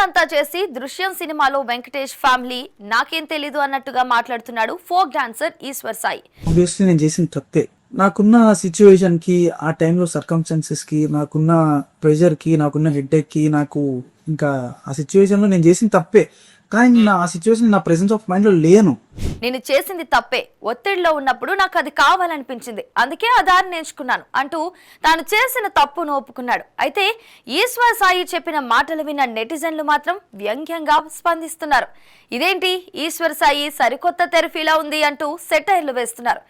చేసిందంతా చేసి దృశ్యం సినిమాలో వెంకటేష్ ఫ్యామిలీ నాకేం తెలీదు అన్నట్టుగా మాట్లాడుతున్నాడు folk dancer Eshwar Sai. Obviously నేను చేసిన తప్పే. నాకున్న సిచ్యువేషన్ కి, ఆ టైంలో సర్కమ్స్టాన్సెస్ కి, నాకున్న ప్రెషర్ కి, నాకున్న హెడ్ఏక్ కి, నాకు ఇంకా ఆ సిచ్యువేషన్ లో నేను చేసిన తప్పే. కానీ ఆ సిచ్యువేషన్ నా ప్రెసెన్స్ ఆఫ్ మైండ్ లో లేను. నేను చేసింది తప్పే, ఒత్తిడిలో ఉన్నప్పుడు నాకు అది కావాలనిపించింది, అందుకే ఆ దారిని ఎంచుకున్నాను అంటూ తాను చేసిన తప్పును ఒప్పుకున్నాడు. అయితే ఈశ్వర్ సాయి చెప్పిన మాటలు విన్న నెటిజన్లు మాత్రం వ్యంగ్యంగా స్పందిస్తున్నారు. ఇదేంటి ఈశ్వర్ సాయి సరికొత్త తెరఫీలా ఉంది అంటూ సెటైర్లు వేస్తున్నారు.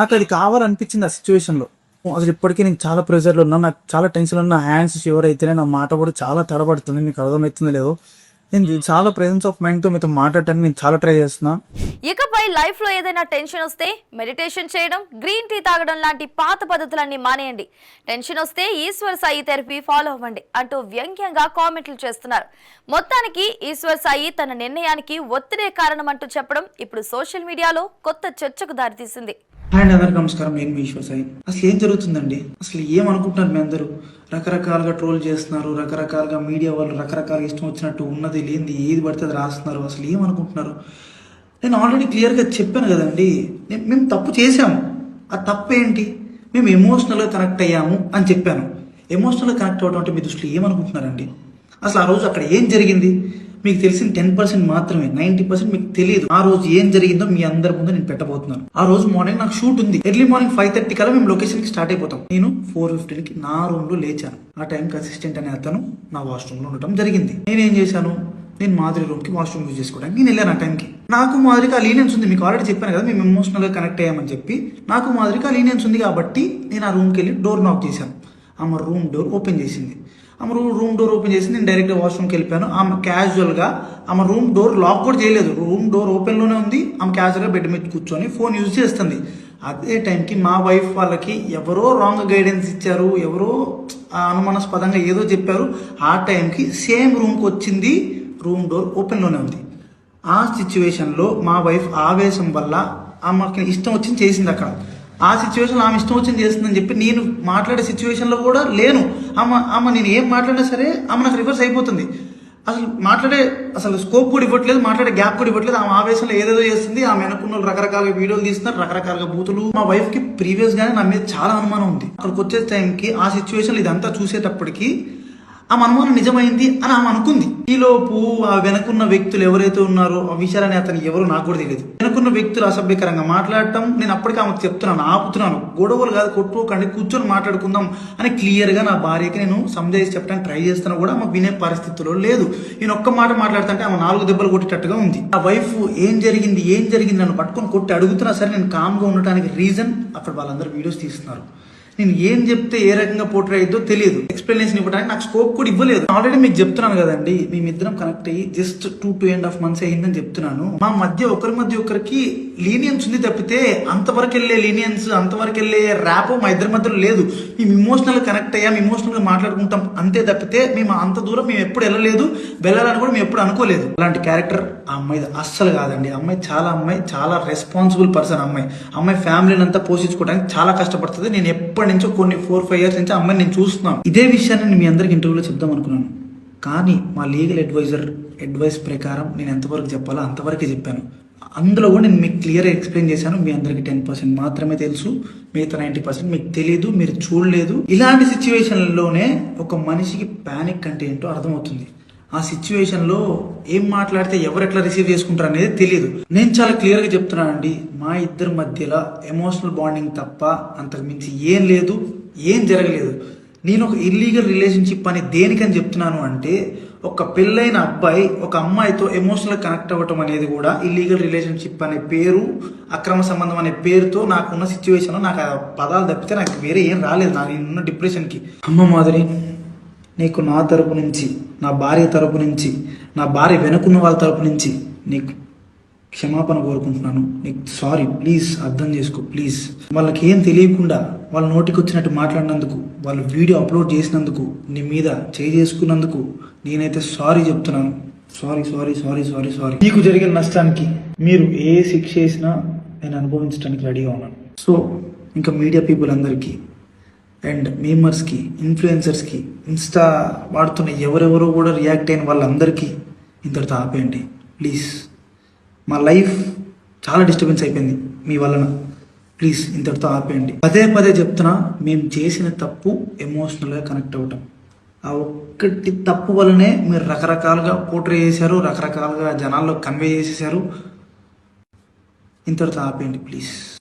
నాకు అది కావాలనిపించింది ఆ సిచ్యువేషన్ లో. అసలు ఇప్పటికీ నేను చాలా ప్రెషర్లో ఉన్నా, నాకు చాలా టెన్షన్ ఉన్నా, హ్యాండ్స్ షివర్ అయితేనే నా మాట కూడా చాలా తడబడుతుంది. మీకు అర్థమవుతుందో లేదో, నేను చాలా ప్రెసెన్స్ ఆఫ్ మైండ్ తో మీతో మాట్లాడటానికి నేను చాలా ట్రై చేస్తున్నా. ఇకపై లైఫ్ లో ఏదైనా టెన్షన్ వస్తే మెడిటేషన్ చేయడం, గ్రీన్ టీ తాగడం లాంటి పాత పద్ధతులన్నీ మానేయండి. టెన్షన్ వస్తే ఈశ్వర్ సాయి థెరపీ ఫాలో అవ్వండి అంటూ వ్యంగ్యంగా కామెంట్లు చేస్తున్నారు. మొత్తానికి ఈశ్వర్ సాయి తన నిర్ణయానికి ఒత్తిడే కారణం అంటూ చెప్పడం ఇప్పుడు సోషల్ మీడియాలో కొత్త చర్చకు దారితీసింది. అండ్ అందరికి నమస్కారం, నేను మీ ఈశ్వర్ సాయి. అసలు ఏం జరుగుతుందండి? అసలు ఏమనుకుంటున్నారు మీ అందరూ? రకరకాలుగా ట్రోల్ చేస్తున్నారు, రకరకాలుగా మీడియా వాళ్ళు రకరకాలుగా ఇష్టం వచ్చినట్టు ఉన్నది లేనిది ఏది పడితే అది రాస్తున్నారు. అసలు ఏమనుకుంటున్నారు? నేను ఆల్రెడీ క్లియర్గా చెప్పాను కదండి, మేము తప్పు చేసాము. ఆ తప్పు ఏంటి? మేము ఎమోషనల్గా కనెక్ట్ అయ్యాము అని చెప్పాను. ఎమోషనల్గా కనెక్ట్ అవ్వడం అంటే మీ దృష్టిలో ఏమనుకుంటున్నారండి? అసలు ఆ రోజు అక్కడ ఏం జరిగింది మీకు తెలిసిన 10% మాత్రమే, 90% మీకు తెలియదు. ఆ రోజు ఏం జరిగిందో మీ అందరి ముందు నేను పెట్టబోతున్నాను. ఆ రోజు మార్నింగ్ నాకు షూట్ ఉంది. ఎర్లీ మార్నింగ్ 5:30 కల్లా మేము లొకేషన్ కి స్టార్ట్ అయిపోతాం. నేను 4:15కి నా రూమ్ లో లేచాను. ఆ టైంకి అసిస్టెంట్ అనే అతను నా వాష్రూమ్ లో ఉండటం జరిగింది. నేనేం చేశాను, నేను మాధురి రూమ్ కి వాష్రూమ్ యూజ్ చేసుకోవడానికి నేను వెళ్ళాను. ఆ టైంకి నాకు మాధురికి ఆ లీనియన్స్ ఉంది. మీకు ఆల్రెడీ చెప్పాను కదా, మేము ఎమోషనల్ గా కనెక్ట్ అయ్యామని చెప్పి. నాకు మాధురికి ఆ లీనియన్స్ ఉంది కాబట్టి నేను ఆ రూమ్కి వెళ్ళి డోర్ నాక్ చేశాను. ఆమె రూమ్ డోర్ ఓపెన్ చేసింది. ఆమె రూమ్ డోర్ ఓపెన్ చేసి నేను డైరెక్ట్గా వాష్రూమ్కి వెళ్ళిపోయాను. ఆమె క్యాజువల్గా ఆమె రూమ్ డోర్ లాక్ కూడా చేయలేదు, రూమ్ డోర్ ఓపెన్లోనే ఉంది. ఆమె క్యాజువల్గా బెడ్ మీద కూర్చొని ఫోన్ యూజ్ చేస్తుంది. అదే టైంకి మా వైఫ్ వాళ్ళకి ఎవరో రాంగ్ గైడెన్స్ ఇచ్చారు, ఎవరో అనుమానాస్పదంగా ఏదో చెప్పారు. ఆ టైంకి సేమ్ రూమ్కి వచ్చింది, రూమ్ డోర్ ఓపెన్లోనే ఉంది. ఆ సిచ్యువేషన్లో మా వైఫ్ ఆవేశం వల్ల ఆమెకి ఇష్టం వచ్చింది చేసింది. అక్కడ ఆ సిచ్యువేషన్లో ఆమె ఇష్టం వచ్చింది చేస్తుందని చెప్పి నేను మాట్లాడే సిచ్యువేషన్లో కూడా లేను. ఆమె నేను ఏం మాట్లాడినా సరే ఆమె నాకు రివర్స్ అయిపోతుంది. అసలు స్కోప్ కూడా ఇవ్వట్లేదు, మాట్లాడే గ్యాప్ కూడా ఇవ్వట్లేదు. ఆమె ఆవేశంలో ఏదేదో చేస్తుంది. ఆమె అనుకున్న రకరకాల వీడియోలు తీస్తున్నారు, రకరకాలుగా బూతులు. మా వైఫ్ కి ప్రీవియస్ గానే నా మీద చాలా అనుమానం ఉంది. అక్కడికి వచ్చే టైంకి ఆ సిచ్యువేషన్ ఇదంతా చూసేటప్పటికి ఆమె అనుమానం నిజమైంది అని ఆమె అనుకుంది. ఈలోపు ఆ వెనకున్న వ్యక్తులు ఎవరైతే ఉన్నారో ఆ విషయాలని అతను ఎవరో నాకు కూడా తెలియదు. వెనకున్న వ్యక్తులు అసభ్యకరంగా మాట్లాడటం, నేను అప్పటికి ఆమెకు చెప్తున్నాను, ఆపుతున్నాను, గొడవలు కాదు, కొట్టుకోకండి, కూర్చొని మాట్లాడుకుందాం అని క్లియర్ గా నా భార్యకి నేను సంజాయిసి చెప్పడానికి ట్రై చేస్తున్నా కూడా ఆమె వినే పరిస్థితిలో లేదు. నేను ఒక్క మాట మాట్లాడుతుంటే ఆమె 4 దెబ్బలు కొట్టేటట్టుగా ఉంది. ఆ వైఫ్ ఏం జరిగింది నన్ను పట్టుకొని కొట్టి అడుగుతున్నా సరే నేను కామ్గా ఉండటానికి రీజన్ అక్కడ వాళ్ళందరూ వీడియోస్ తీస్తున్నారు. నేను ఏం చెప్తే ఏ రకంగా పోర్ట్రే అయ్యిద్దో తెలియదు. ఎక్స్ప్లెనేషన్ ఇవ్వడానికి నాకు స్కోప్ కూడా ఇవ్వలేదు. ఆల్రెడీ మీకు చెప్తున్నాను కదండి, మేమిద్దరం కనెక్ట్ అయ్యి జస్ట్ 2.5 months అయ్యిందని చెప్తున్నాను. మా మధ్య ఒకరికి లీనియన్స్ ఉంది తప్పితే అంతవరకు వెళ్ళే లీనియన్స్, అంతవరకు వెళ్ళే ర్యాప్ మా ఇద్దరి మధ్యలో లేదు. మేము ఇమోషనల్ కనెక్ట్ అయ్యాం, ఇమోషనల్ గా మాట్లాడుకుంటాం అంతే తప్పితే మేము అంత దూరం మేము ఎప్పుడు వెళ్ళాలని కూడా మేము ఎప్పుడు అనుకోలేదు. అలాంటి క్యారెక్టర్ ఆ అమ్మాయి అస్సలు కాదండి. అమ్మాయి చాలా రెస్పాన్సిబుల్ పర్సన్. అమ్మాయి ఫ్యామిలీని అంతా పోషించుకోవడానికి చాలా కష్టపడుతుంది. నేను ఎప్పటి నుంచో కొన్ని 4-5 years నుంచి అమ్మాయిని నేను చూస్తున్నాను. ఇదే విషయాన్ని నేను మీ అందరికి ఇంటర్వ్యూలో చెప్దాం అనుకున్నాను. కానీ మా లీగల్ అడ్వైస్ ప్రకారం నేను ఎంతవరకు చెప్పాలో అంతవరకే చెప్పాను. అందులో కూడా నేను మీకు క్లియర్ ఎక్స్ప్లెయిన్ చేశాను. మీ అందరికి 10% మాత్రమే తెలుసు, మిగతా 90% మీకు తెలియదు, మీరు చూడలేదు. ఇలాంటి సిచ్యువేషన్లోనే ఒక మనిషికి ప్యానిక్ అంటే ఏంటో అర్థమవుతుంది. ఆ సిచ్యువేషన్ లో ఏం మాట్లాడితే ఎవరు ఎట్లా రిసీవ్ చేసుకుంటారు అనేది తెలియదు. నేను చాలా క్లియర్ గా చెప్తున్నానండి, మా ఇద్దరి మధ్యలో ఎమోషనల్ బాండింగ్ తప్ప అంతకు మించి ఏం లేదు, ఏం జరగలేదు. నేను ఒక ఇల్లీగల్ రిలేషన్షిప్ అని దేనికని చెప్తున్నాను అంటే, ఒక పెళ్ళైన అబ్బాయి ఒక అమ్మాయితో ఎమోషనల్ కనెక్ట్ అవ్వటం అనేది కూడా ఇల్లీగల్ రిలేషన్షిప్ అనే పేరు, అక్రమ సంబంధం అనే పేరుతో నాకున్న సిచ్యువేషన్ లో నాకు ఆ పదాలు తప్పితే నాకు వేరే ఏం రాలేదు. నేనున్న డిప్రెషన్కి. అమ్మ మాధురి, నీకు నా తరపు నుంచి, నా భార్య తరపు నుంచి, నా భార్య వెనుకున్న వాళ్ళ తరపు నుంచి నీకు క్షమాపణ కోరుకుంటున్నాను. నీకు సారీ, ప్లీజ్ అర్థం చేసుకో, ప్లీజ్. వాళ్ళకి ఏం తెలియకుండా వాళ్ళ నోటికి వచ్చినట్టు మాట్లాడినందుకు, వాళ్ళు వీడియో అప్లోడ్ చేసినందుకు, నీ మీద చేసుకున్నందుకు నేనైతే సారీ చెప్తున్నాను. సారీ. నీకు జరిగిన నష్టానికి మీరు ఏ శిక్ష చేసినా నేను అనుభవించడానికి రెడీగా ఉన్నాను. సో ఇంకా మీడియా పీపుల్ అందరికీ అండ్ మీమర్స్కి, ఇన్ఫ్లుయెన్సర్స్కి, ఇన్స్టా వాడుతున్న ఎవరెవరో కూడా రియాక్ట్ అయిన వాళ్ళందరికీ ఇంతటితో ఆపేయండి ప్లీజ్. మా లైఫ్ చాలా డిస్టర్బెన్స్ అయిపోయింది మీ వలన. ప్లీజ్ ఇంతటితో ఆపేయండి. పదే పదే చెప్తున్నా, మేము చేసిన తప్పు ఎమోషనల్గా కనెక్ట్ అవ్వటం. ఆ ఒక్కటి తప్పు వల్లనే మీరు రకరకాలుగా పోట్రే చేశారు, రకరకాలుగా జనాల్లో కన్వే చేసేసారు. ఇంతటితో ఆపేయండి ప్లీజ్.